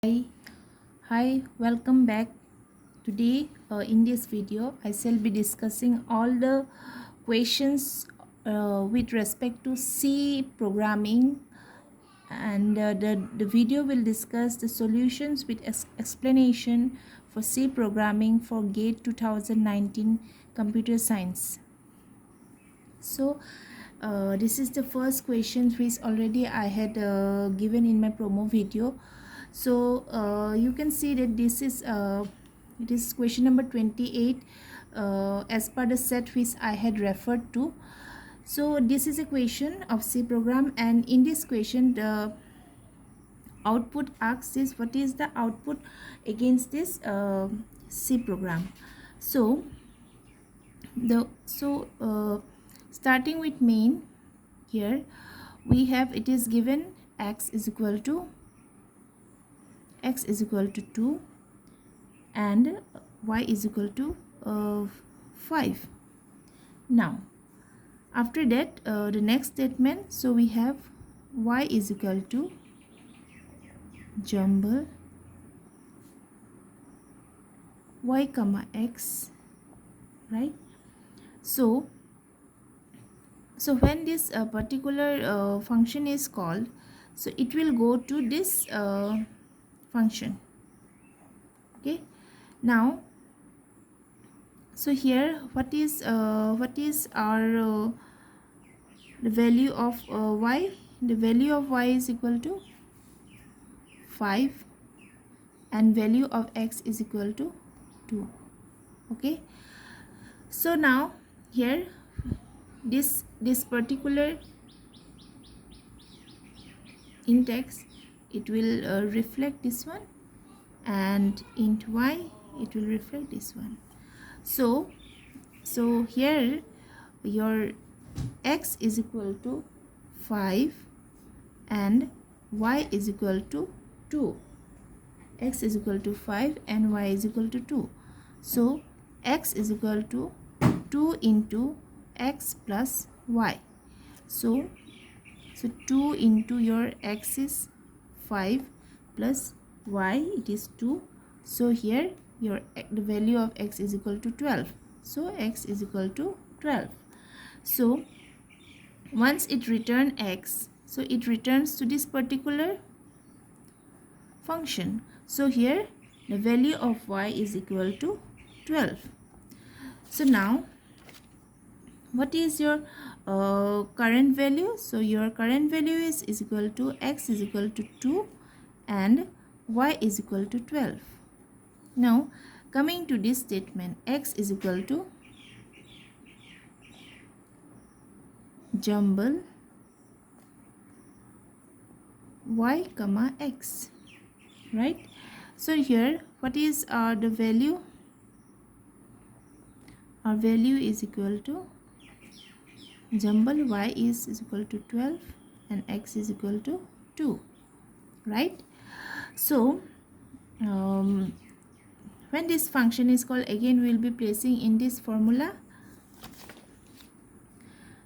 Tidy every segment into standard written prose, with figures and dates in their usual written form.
Hi, hi, welcome back. Today, in this video, I shall be discussing all the questions with respect to C programming, and the video will discuss the solutions with explanation for C programming for GATE 2019 Computer Science. So, this is the first question which already I had given in my promo video. So you can see that this is question number 28 as per the set which I had referred to. So this is a question of C program, and in this question the output asks is what is the output against this C program. So starting with main, here we have, it is given x is equal to 2 and y is equal to 5. Now after that, the next statement, so we have y is equal to jumble y comma x, right? So when this particular function is called, so it will go to this function. Okay, now so here what is our the value of y? The value of y is equal to 5 and value of x is equal to 2. Okay, so now here this particular index, it will reflect this one, and int y it will reflect this one. So here your x is equal to 5 and y is equal to 2. X is equal to 5 and y is equal to 2. So x is equal to 2 into x plus y. So 2 into your x is 5 plus y, it is 2. So here the value of x is equal to 12. So x is equal to 12. So once it returns x, so it returns to this particular function. So here the value of y is equal to 12. So now what is your current value? So your current value is equal to x is equal to 2 and y is equal to 12. Now coming to this statement, x is equal to jumble y comma x, right? So here what is the value? Our value is equal to jumble y is equal to 12 and x is equal to 2, right? So when this function is called, again we will be placing in this formula.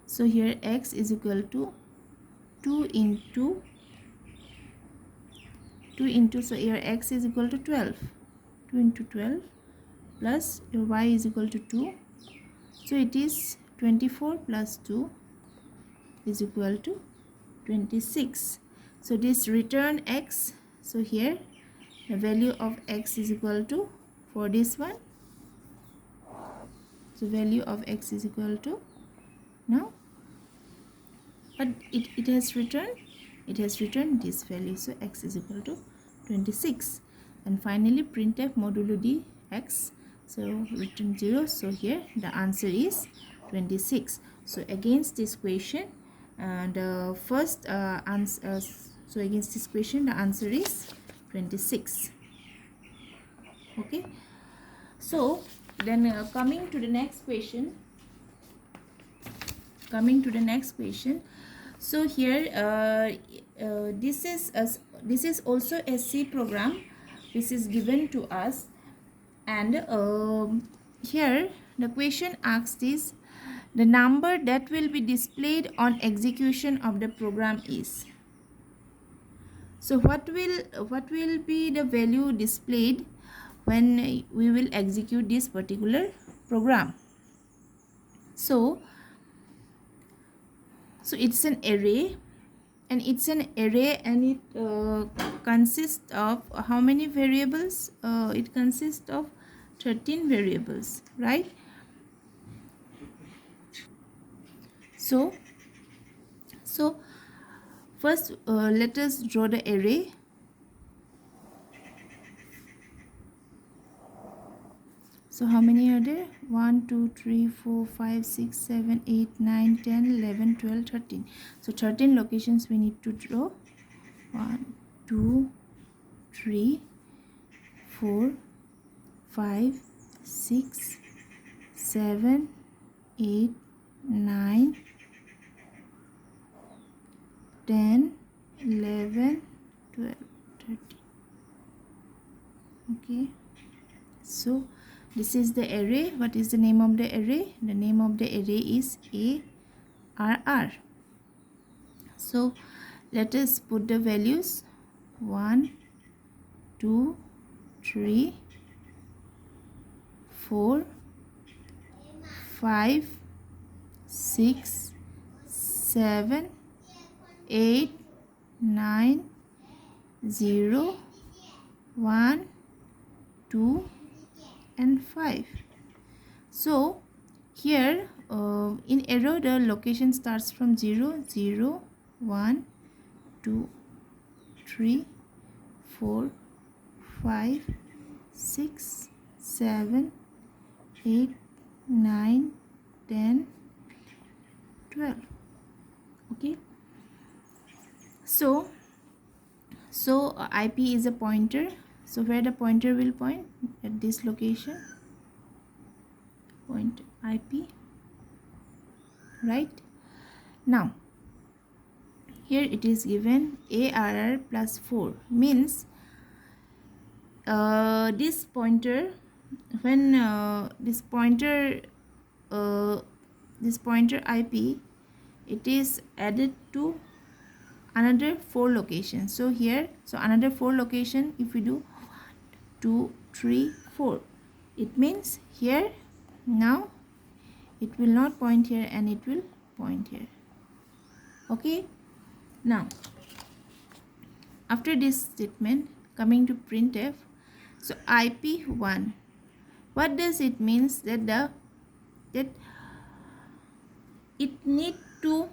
So here x is equal to 2 into so your x is equal to 12, 2 into 12 plus your y is equal to 2. So it is 24 plus 2 is equal to 26. So this return x, so here the value of x is equal to, for this one, so value of x is equal to, now but it has returned this value, so x is equal to 26. And finally printf modulo d x, so return 0. So here the answer is 26. So against this question, the first answer, so against this question the answer is 26. Okay, so then coming to the next question, so here this is also a C program which is given to us, and here the question asks is the number that will be displayed on execution of the program is. So what will be the value displayed when we will execute this particular program? So it's an array, and it consists of how many variables? It consists of 13 variables, right? So first let us draw the array. So how many are there? 1 2 3 4 5 6 7 8 9 10 11 12 13. So 13 locations we need to draw. 1 2 3 4 5 6 7 8 9 10 11 12 13. Okay, so this is the array. What is the name of the array? The name of the array is ARR. So let us put the values 1 2 3 4 5 6 7 8 9 0 1 2 and 5. So here in arrow the location starts from 0 0 1 2 3 4 5 6 7 8 9 10 12. Okay, so IP is a pointer. So where the pointer will point? At this location, point IP, right? Now here it is given ARR plus 4, means this pointer, when this pointer IP, it is added to another 4 locations. So here, so another 4 location, if we do 2 3 4, it means here now it will not point here and it will point here. Okay, now after this statement, coming to printf, so IP1, what does it means? That it need to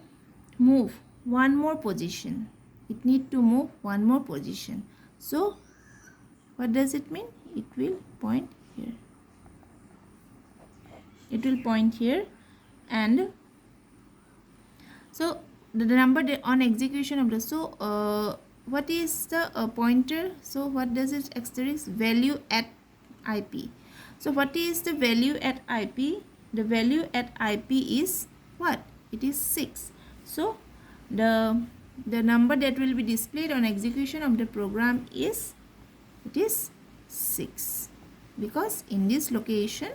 move one more position. It need to move one more position. So what does it mean? It will point here. It will point here, and so the number on execution of the, so what is the pointer? So what does it asterisk? Value at IP. So what is the value at IP? The value at IP is what? It is 6. So the number that will be displayed on execution of the program is, it is 6, because in this location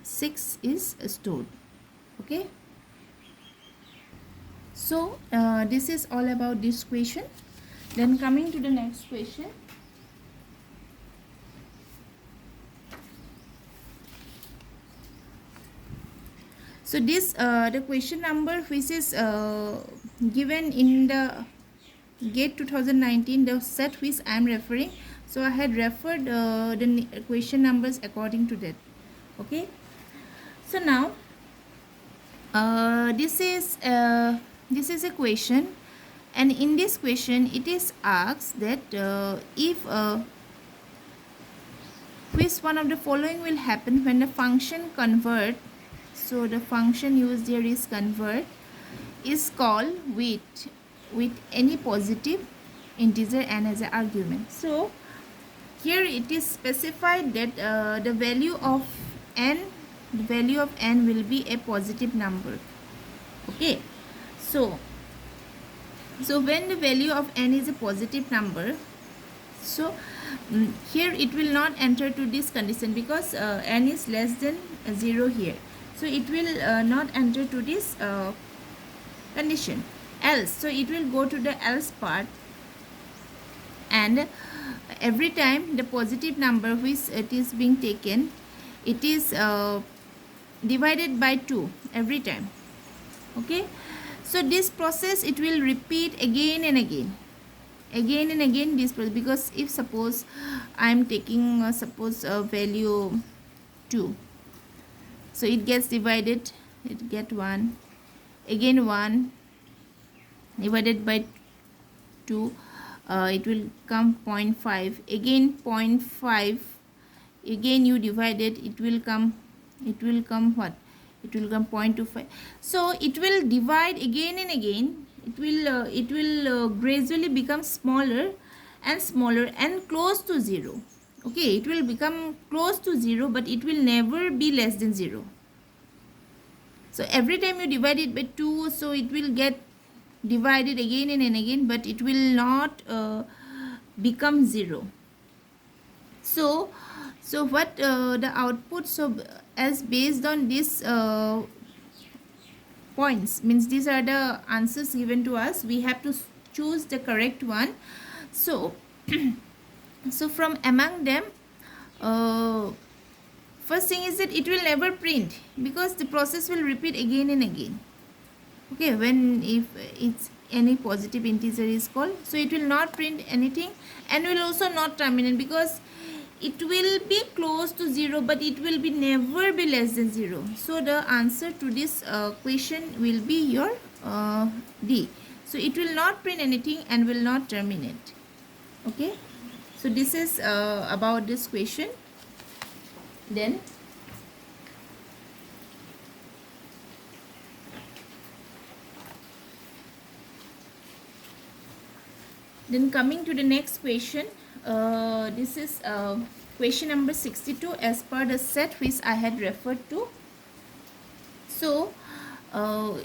6 is stored. Okay, so this is all about this question. Then coming to the next question. So this the question number which is given in the GATE 2019, the set which I am referring. So I had referred the question numbers according to that. Okay, so now this is a question, and in this question it is asked that if which one of the following will happen when the function convert. So the function used here is convert, is called with any positive integer n as an argument. So here it is specified that the value of n will be a positive number. Okay, so when the value of n is a positive number, so here it will not enter to this condition, because n is less than 0 here. So it will not enter to this condition. Else, so it will go to the else part. and every time the positive number which it is being taken, it is divided by 2 every time. Okay, so this process it will repeat again and again this process, because if suppose I am taking suppose a value 2, so it gets divided, it get 1, again 1 divided by 2, it will come 0.5, again 0.5, again you divide it, it will come what, it will come 0.25. so it will divide again and again, it will gradually become smaller and smaller and close to 0. Okay, it will become close to 0, but it will never be less than 0. So every time you divide it by 2, so it will get divided again and again, but it will not become 0. So what the output, so as based on this points, means these are the answers given to us, we have to choose the correct one. So so from among them, first thing is that it will never print, because the process will repeat again and again. Okay, when if it's any positive integer is called, so it will not print anything and will also not terminate, because it will be close to 0, but it will be never be less than 0. So the answer to this question will be your D. So it will not print anything and will not terminate. Okay, so this is about this question. Then coming to the next question, this is question number 62 as per the set which I had referred to. So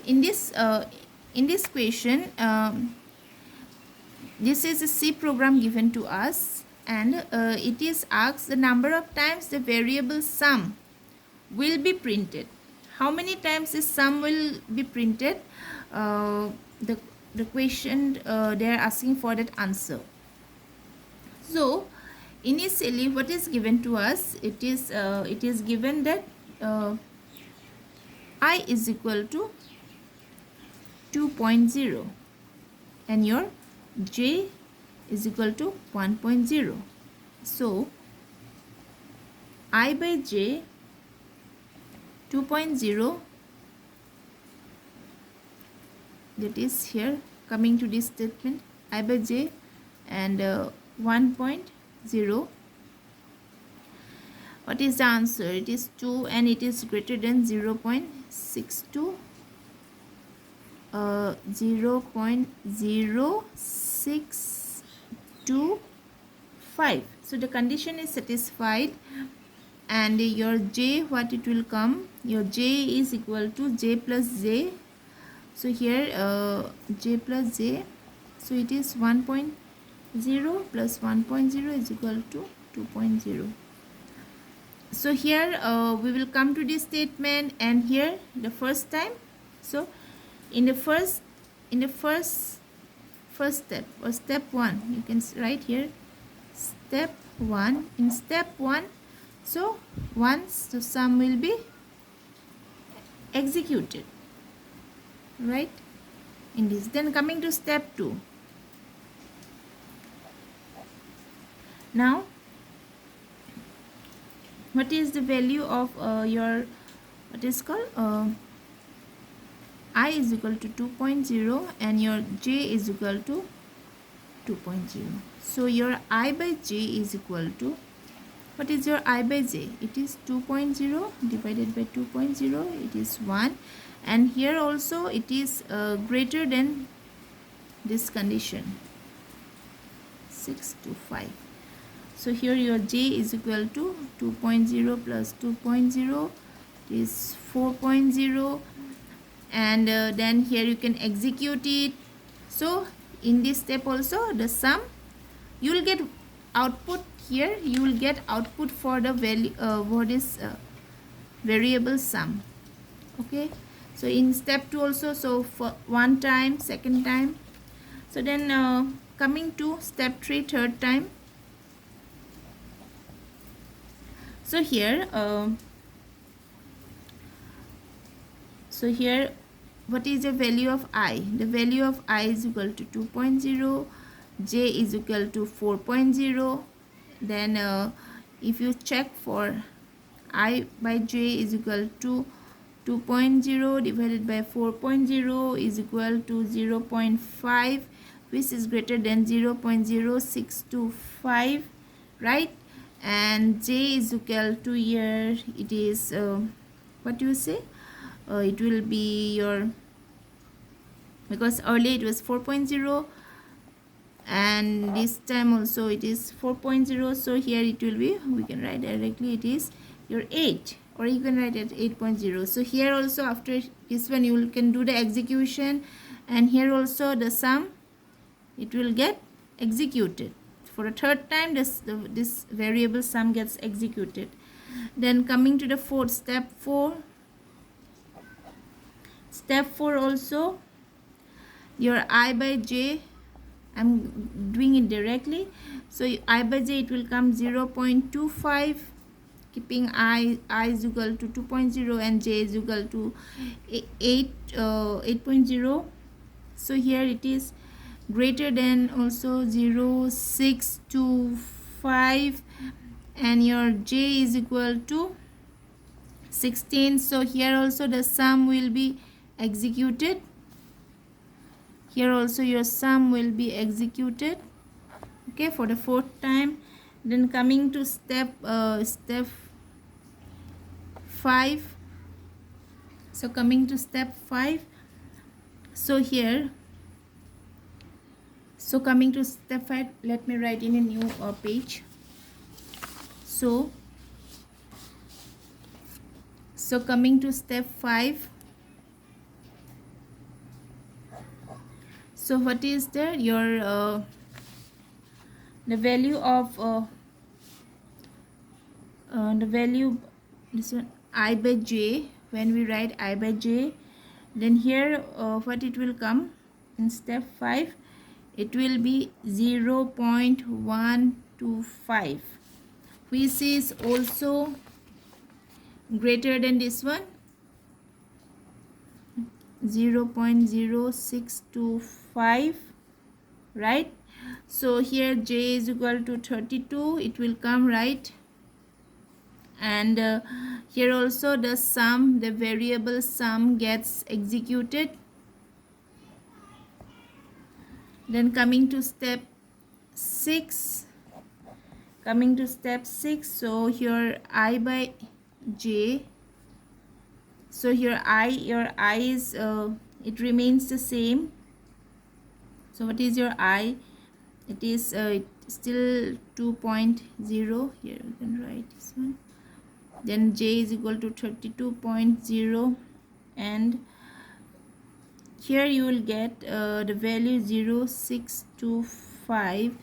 in this question, this is a C program given to us, and it is asked the number of times the variable sum will be printed. How many times this sum will be printed? The question they are asking for that answer. So initially what is given to us, it is given that I is equal to 2.0 and your j is equal to 1.0. So I by j 2.0, that is here coming to this statement, I by j and 1.0. What is the answer? It is 2 and it is greater than 0.62, 0.0625. So the condition is satisfied, and your j, what it will come, your j is equal to j plus j. So here j plus j, so it is 1.0 plus 1.0 is equal to 2.0. So here we will come to this statement, and here the first time. So in the first step, or step 1, you can write here step 1. In step 1, so once the sum will be executed, right, in this. Then coming to step 2. Now what is the value of your, what is called, I is equal to 2.0 and your j is equal to 2.0. So your I by j is equal to, what is your I by j? It is 2.0 divided by 2.0, it is 1, and here also it is greater than this condition, 6 to 5. So here your j is equal to 2.0 plus 2.0 is 4.0, and then here you can execute it. So in this step also, the sum, you will get output here, you will get output for the value, what is variable sum. Okay, so in step 2 also, so for one time, second time. So then coming to step 3, third time. So here what is the value of I? The value of I is equal to 2.0, j is equal to 4.0. Then if you check for I by j is equal to 2.0 divided by 4.0 is equal to 0.5, which is greater than 0.0625, right? And j is equal to, here it is what do you say, it will be your, because earlier it was 4.0 and this time also it is 4.0, so here it will be, we can write directly, it is your 8, or you can write it 8.0. so here also after this one you can do the execution, and here also the sum, it will get executed. For a third time this variable sum gets executed. Then coming to the fourth, step 4 also, your I by j, I'm doing it directly, so I by j it will come 0.25, keeping I is equal to 2.0 and j is equal to 8.0. so here it is greater than also 0.625, and your j is equal to 16. so here also the sum will be executed. Here also your sum will be executed, okay, for the fourth time. Then coming to step 5. So coming to step 5, so here, so coming to step 5, let me write in a new page. So coming to step 5, so what is there, your the value of the value, this one, I by j, when we write I by j, then here what it will come in step 5, it will be 0.125, which is also greater than this one, 0.0625, right? So here j is equal to 32, it will come, right? And here also the sum, the variable sum gets executed. Then coming to step 6, so here I by j, so here your I is it remains the same. So what is your I? It is still 2.0, here we can write this one. Then j is equal to 32.0, and here you will get the value 0.625,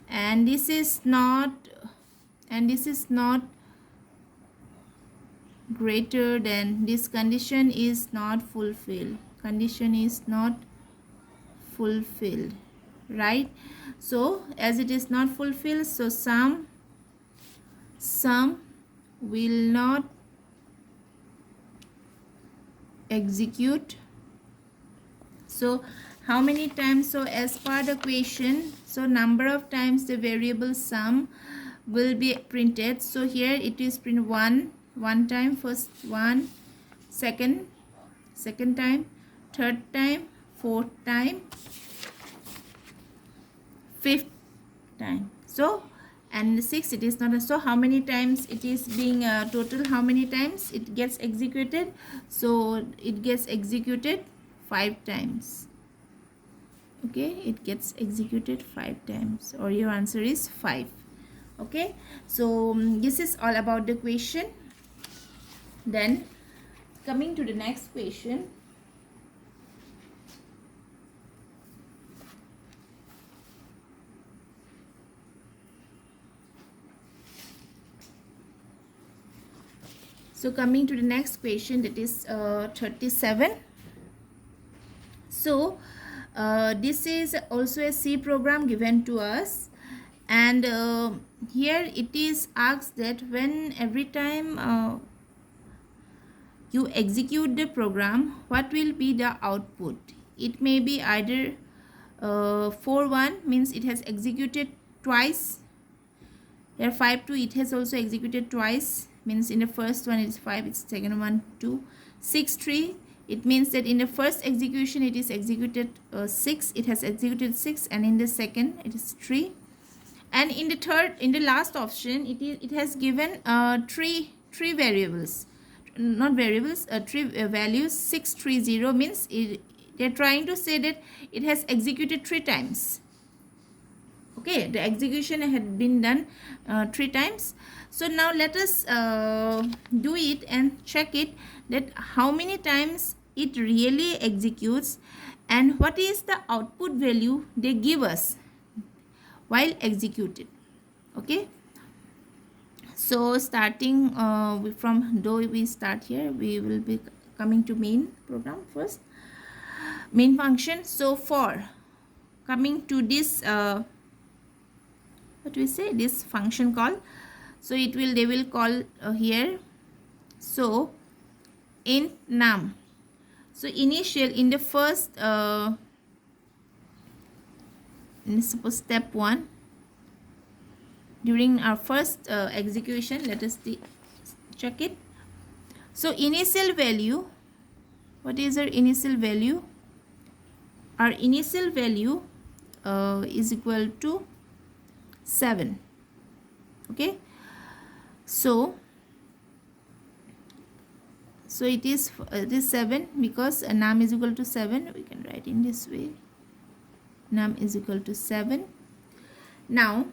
and this is not greater than, this condition is not fulfilled, right? So as it is not fulfilled, so sum will not execute. So how many times? So as per the question, so number of times the variable sum will be printed. So here it is print one time, first one, second time, third time, fourth time, fifth time. So and 6 it is not. So how many times it is being total, how many times it gets executed? So it gets executed 5 times. Okay, it gets executed 5 times, or your answer is 5. Okay, so this is all about the question. Then coming to the next question. So coming to the next question, that is 37. So This is also a C program given to us, and here it is asked that when every time you execute the program, what will be the output? It may be either 4-1 means it has executed twice. Here 5-2 it has also executed twice, means in the first one it is 5, its second one 2. 6-3 it means that in the first execution it is executed 6, it has executed 6, and in the second it is 3. And in the third, in the last option, it has given three variables, not variables, three values. 630 means they're trying to say that it has executed 3 times. Okay, the execution had been done 3 times. So now let us do it and check it, that how many times it really executes and what is the output value they give us while executed. Okay, so starting from, though we start here, we will be coming to main program first, main function. So for coming to this what we say, this function call, so it will, they will call here, so in num, so initial, in the first suppose step 1, during our first execution, let us check it. So initial value, what is our initial value? Our initial value is equal to 7. Okay, so it is 7, because num is equal to 7. We can write in this way, num is equal to 7. Now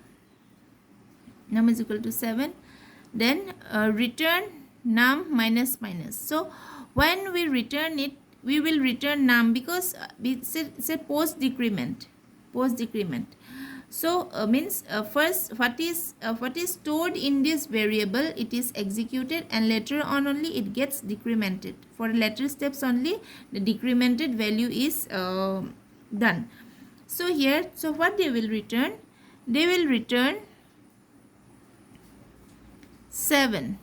num is equal to 7, then return num minus minus. So when we return it, we will return num, because it's a post decrement. So means first what is stored in this variable, it is executed, and later on only it gets decremented. For later steps only the decremented value is done. So here, so what they will return? They will return 7,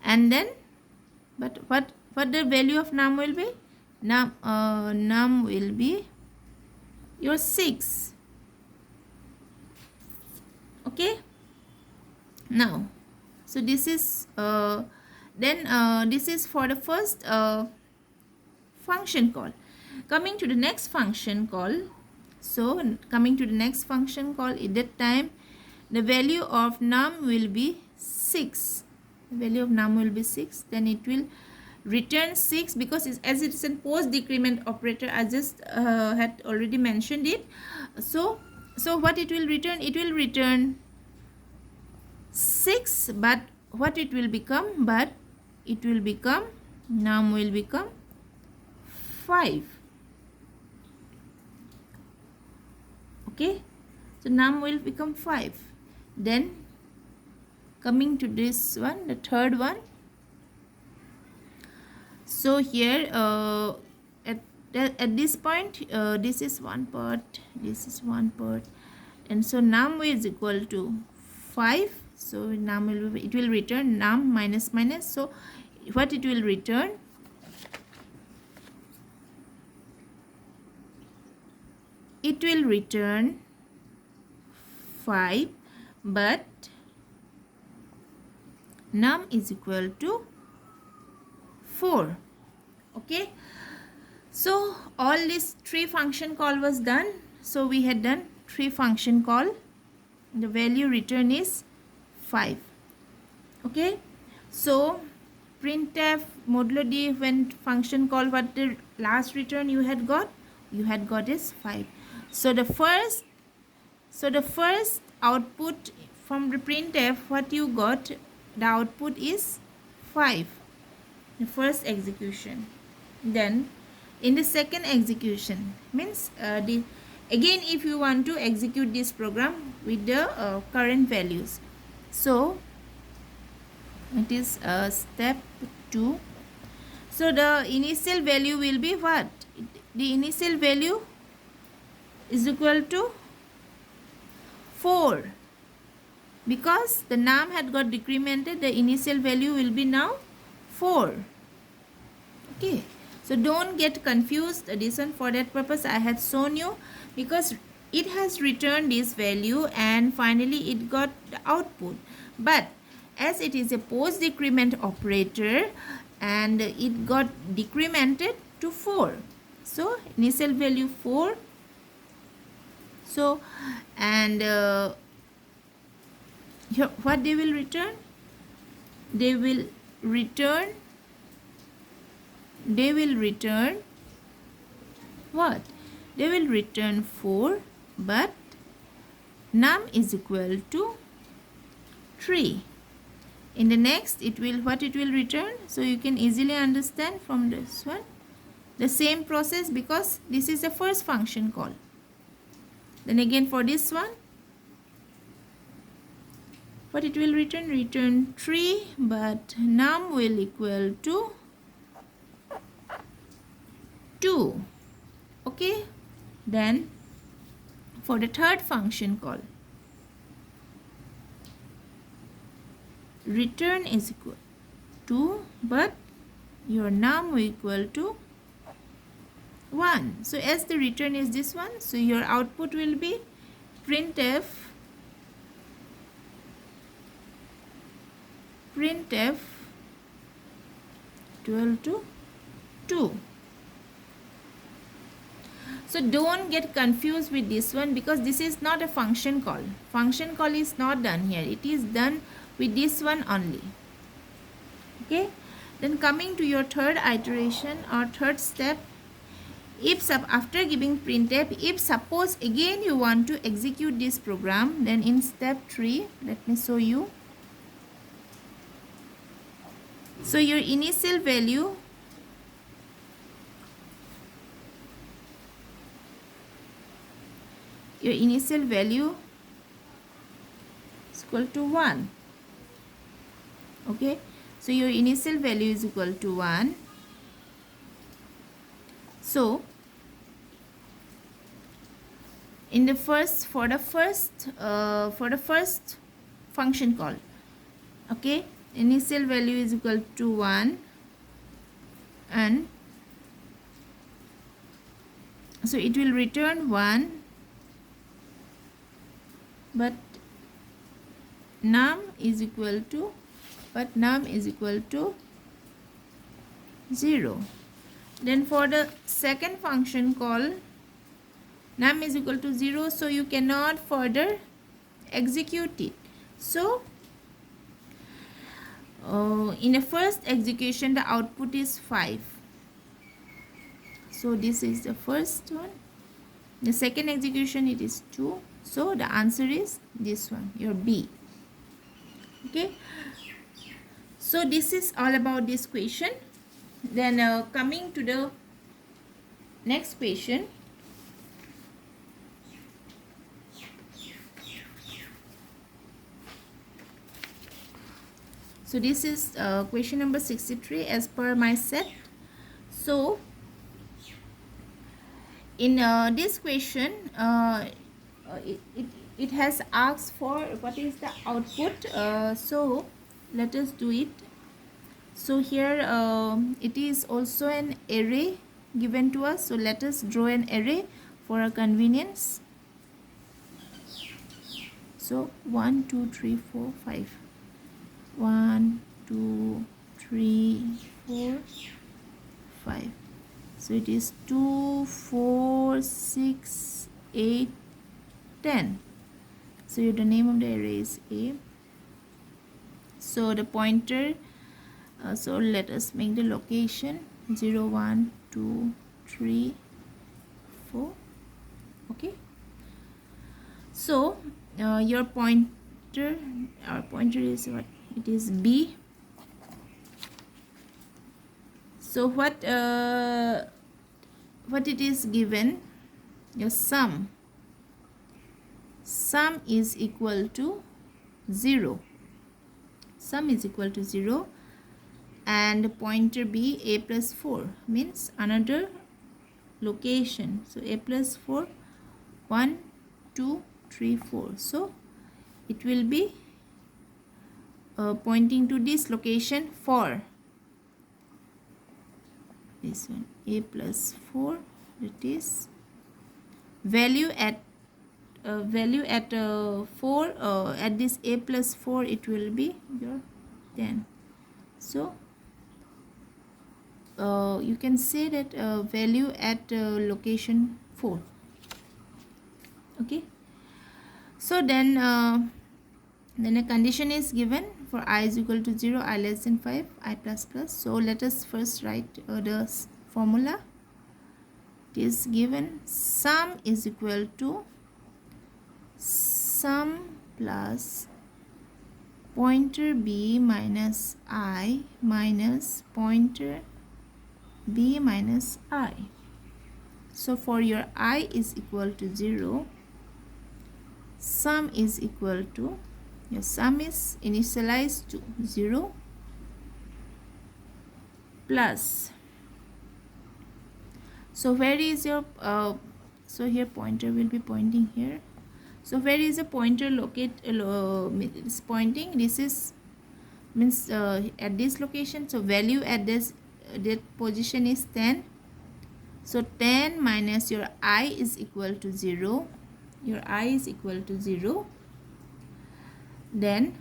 and then, but what the value of num will be? Num will be your 6. Okay, now, so this is this is for the first function call. Coming to the next function call, so coming to the next function call, at that time the value of num will be 6. The value of num will be 6. Then it will return 6, because as it's a post decrement operator, I just had already mentioned it. So what it will return? It will return 6, but what it will become? But it will become, num will become 5. Okay, so num will become 5. Then coming to this one, the third one. So here at this point, this is one part, this is one part, and so num is equal to 5. So num will be, it will return num minus minus. So what it will return? It will return 5, but num is equal to 4. Okay, so all this 3 function call was done. So we had done 3 function call. The value return is 5. Okay, so printf modulo d, when function call, what the last return you had got? You had got is 5. So the first output from the printf, what you got, the output is 5, the first execution. Then in the second execution, means again, if you want to execute this program with the current values, so it is step 2. So the initial value will be what? the initial value is equal to 4. Because the num had got decremented, the initial value will be now 4. Okay, so don't get confused. This one, for that purpose I had shown you, because it has returned this value and finally it got the output. But as it is a post decrement operator and it got decremented to 4, so initial value 4. So and here what they will return? They will return what? They will return 4, but num is equal to 3. In the next, it will return? So you can easily understand from this one. The same process, because this is the first function call. Then again for this one, what it will return? Return 3, but num will equal to 2. Okay, then for the third function call, return is equal to, but your num will equal to 1. So as the return is this one, so your output will be printf equal to 2. So don't get confused with this one, because this is not a function call. Function call is not done here. It is done with this one only. Okay. Then coming to your third iteration or third step, if after giving printf, if suppose again you want to execute this program, then in step 3, let me show you. So your initial value is equal to 1. Okay, so your initial value is equal to 1. So in the first, for the first function call, okay, initial value is equal to 1, and so it will return 1, but num is equal to 0. Then for the second function call, num is equal to 0, so you cannot further execute it. So in the first execution, the output is 5. So this is the first one. The second execution, it is 2. So the answer is this one, your B. Okay. So this is all about this question. Then coming to the next question. So this is question number 63 as per my set. So in this question, it has asked for what is the output. So let us do it. So here it is also an array given to us. So let us draw an array for our convenience. So 1, 2, 3, 4, 5. 1, 2, 3, 4, 5. So it is 2, 4, 6, 8, 10. So the name of the array is A. So the pointer, so let us make the location 0, 1, 2, 3, 4. Okay. So your pointer, our pointer is what? It is B. So what it is given? Your sum is equal to 0. Sum is equal to 0, and pointer B, A plus 4, means another location. So a plus 4, 1, 2, 3, 4. So it will be pointing to this location 4. This one, a plus 4, that is value at 4, at this a plus 4 it will be your 10. So you can say that value at location 4. Okay, so then a condition is given for I is equal to 0, I less than 5, I plus plus. So let us first write the formula. It is given sum is equal to sum plus pointer b minus I minus pointer b minus I. So for your I is equal to 0, sum is equal to, your sum is initialized to 0 plus, so where is your so here pointer will be pointing here. So where is the pointer locate is pointing? This is means at this location. So value at this that position is 10. So 10 minus your I is equal to 0. Your I is equal to 0. Then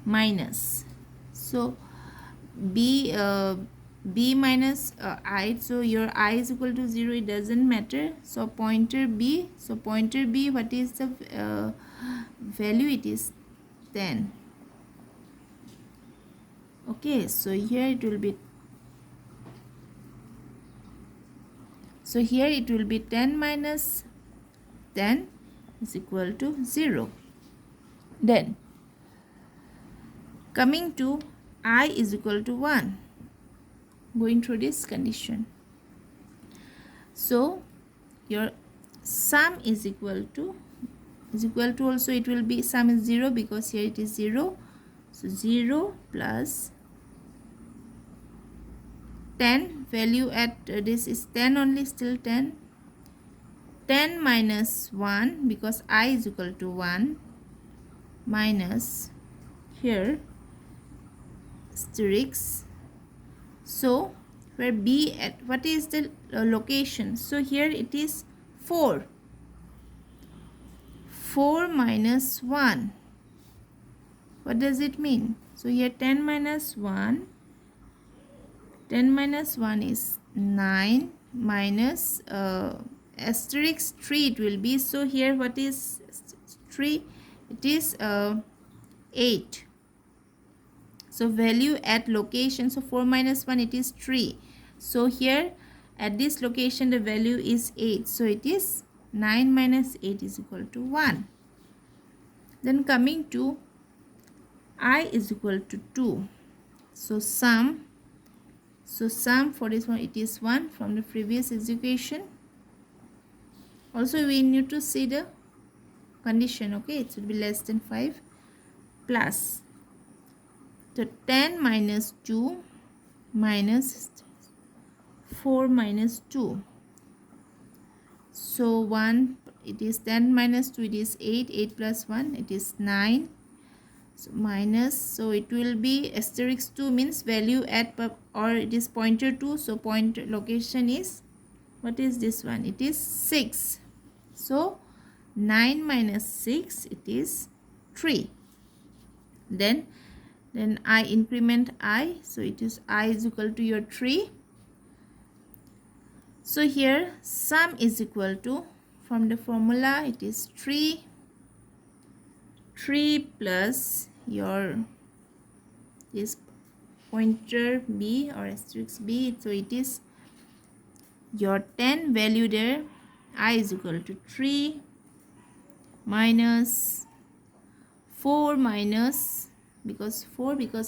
minus. So b minus I. So your I is equal to 0. It doesn't matter. So pointer b. So pointer b, what is the value? It is 10. Okay, so here it will be, so here it will be 10 minus 10 is equal to 0. Then coming to I is equal to 1, going through this condition. So your sum is equal to also it will be, sum is 0 because here it is 0. So 0 plus 10, value at this is 10 only, still 10. 10 minus 1 because I is equal to 1 minus here asterisk. So where b at, what is the location? So here it is 4. 4 minus 1. What does it mean? So here 10 minus 1. 10 minus 1 is 9 minus asterisk 3 it will be. So here what is 3? It is 8. So value at location, so 4 minus 1 it is 3. So here at this location the value is 8. So it is 9 minus 8 is equal to 1. Then coming to I is equal to 2. So sum for this one it is 1 from the previous execution. Also we need to see the condition. Okay, it should be less than 5 plus. So 10 minus 2 minus 4 minus 2. So 1, it is 10 minus 2, it is 8. 8 plus 1, it is 9. So minus, so it will be asterisk 2 means value at, or it is pointer 2. So point location is, what is this one? It is 6. So 9 minus 6, it is 3. Then I increment I. So it is I is equal to your 3. So here sum is equal to, from the formula it is 3 plus your this pointer b or asterisk b. So it is your 10 value there. I is equal to 3 minus 4 minus, because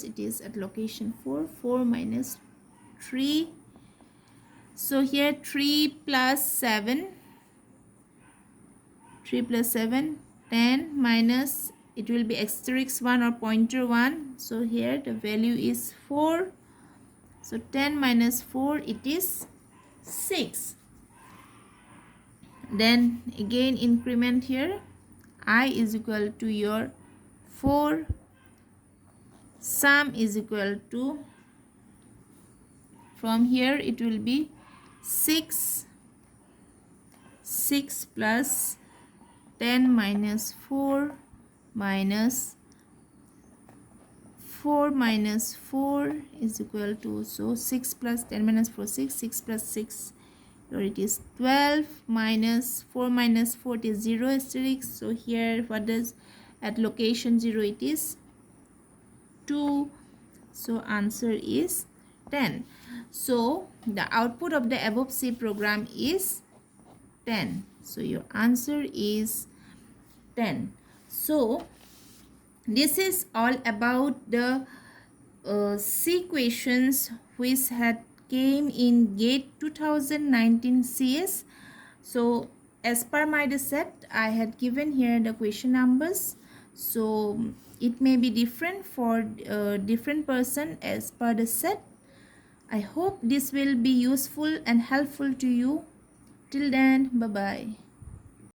it is at location 4. 4 minus 3. So here 3 plus 7. 3 plus 7, 10 minus, it will be asterisk 1 or pointer 1. So here the value is 4. So 10 minus 4, it is 6. Then again increment here. I is equal to your 4. Sum is equal to, from here it will be 6. 6 plus 10 minus 4 minus 4 minus 4 is equal to, so 6 plus 10 minus 4, 6. 6 plus 6, here it is 12, minus 4 minus 4 is 0 asterisk. So here what does, at location 0 it is 2. So answer is 10. So the output of the above C program is 10. So your answer is 10. So this is all about the C questions which had came in GATE 2019 CS. So as per my set, I had given here the question numbers. So it may be different for different person as per the set. I hope this will be useful and helpful to you. Till then, bye bye.